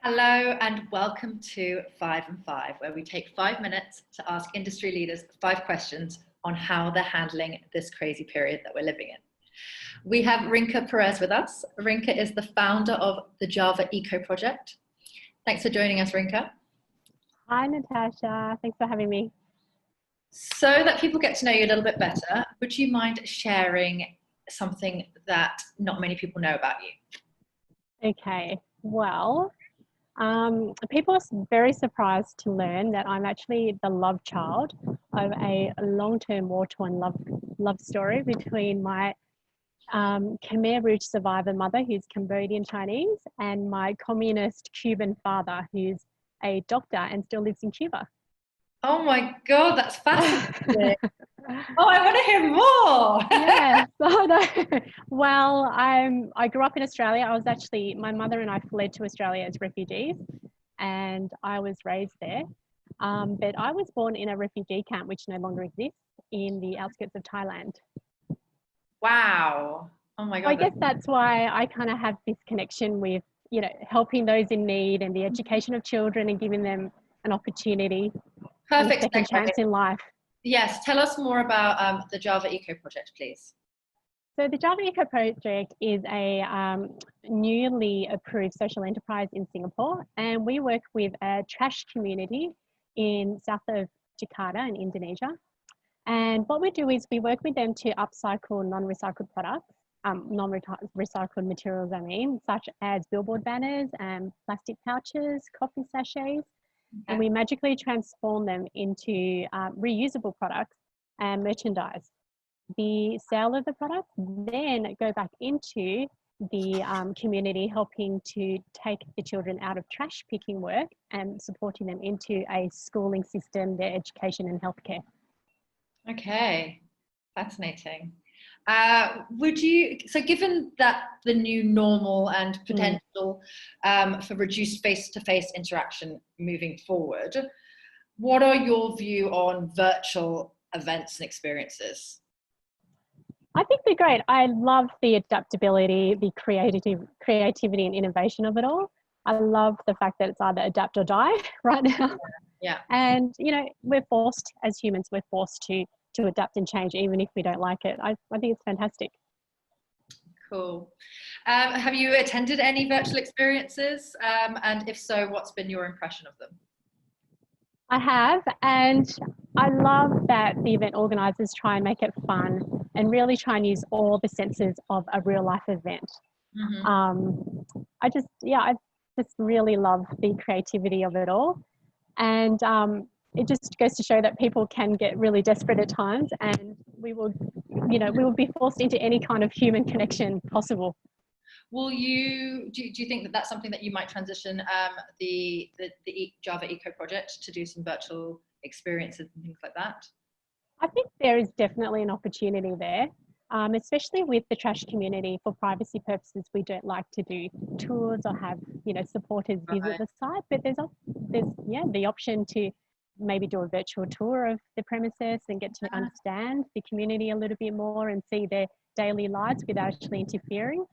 Hello and welcome to 5 and 5, where we take 5 minutes to ask industry leaders 5 questions on how they're handling this crazy period that we're living in. We have Rinka Perez with us. Rinka is the founder of the Java Eco Project. Thanks for joining us, Rinka. Hi, Natasha. Thanks for having me. So that people get to know you a little bit better, would you mind sharing something that not many people know about you? Okay, well, people are very surprised to learn that I'm actually the love child of a long-term war-torn love story between my Khmer Rouge survivor mother, who's Cambodian Chinese, and my communist Cuban father, who's a doctor and still lives in Cuba. Oh my God, that's fascinating. Oh, I want to hear more. Yes. Oh, no. Well, I grew up in Australia. My mother and I fled to Australia as refugees, and I was raised there. But I was born in a refugee camp, which no longer exists, in the outskirts of Thailand. Wow. Oh my God. I guess that's why I kind of have this connection with, helping those in need and the education of children and giving them an opportunity, and a second chance in life. Yes, tell us more about the Java Eco Project, please. So the Java Eco Project is a newly approved social enterprise in Singapore, and we work with a trash community in south of Jakarta in Indonesia. And what we do is we work with them to upcycle non-recycled products, non-recycled materials, such as billboard banners and plastic pouches, coffee sachets, and we magically transform them into reusable products and merchandise. The sale of the products then go back into the community, helping to take the children out of trash picking work and supporting them into a schooling system, their education and healthcare. Okay, fascinating. So given that the new normal and potential for reduced face-to-face interaction moving forward, what are your view on virtual events and experiences? I think they're great. I love the adaptability, the creativity and innovation of it all. I love the fact that it's either adapt or die right now. Yeah. And, we're forced, as humans, we're forced to adapt and change, even if we don't like it. I think it's fantastic. Cool. Have you attended any virtual experiences? And if so, what's been your impression of them? I have, and I love that the event organisers try and make it fun and really try and use all the senses of a real life event. I just really love the creativity of it all. And it just goes to show that people can get really desperate at times, and we will be forced into any kind of human connection possible. Do you think that that's something that you might transition the Java Eco Project to do some virtual experiences and things like that? I think there is definitely an opportunity there, especially with the trash community. For privacy purposes, we don't like to do tours or have supporters visit the site, but there's the option to maybe do a virtual tour of the premises and get to understand the community a little bit more and see their daily lives without actually interfering.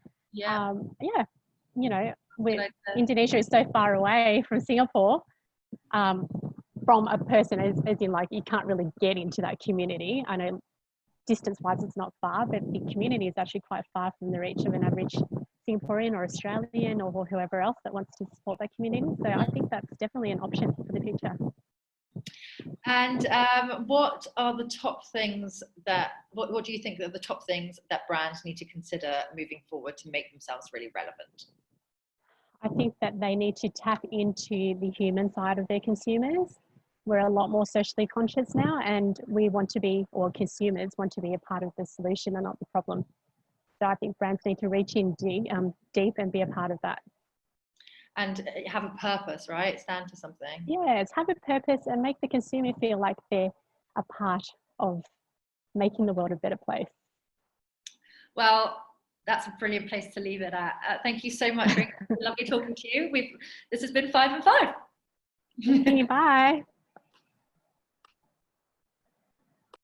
Indonesia is so far away from Singapore, from a person as in, like, you can't really get into that community. I know distance wise it's not far, but the community is actually quite far from the reach of an average Singaporean or Australian or whoever else that wants to support that community. So I think that's definitely an option for the future. And what are the top things what do you think are the top things that brands need to consider moving forward to make themselves really relevant? I think that they need to tap into the human side of their consumers. We're a lot more socially conscious now, and we want to be, or consumers want to be, a part of the solution and not the problem. So I think brands need to reach in deep and be a part of that. And have a purpose, right? Stand for something. Yes, have a purpose and make the consumer feel like they're a part of making the world a better place. Well, that's a brilliant place to leave it at. Thank you so much, Rinka. Lovely talking to you. This has been 5 and 5. Bye.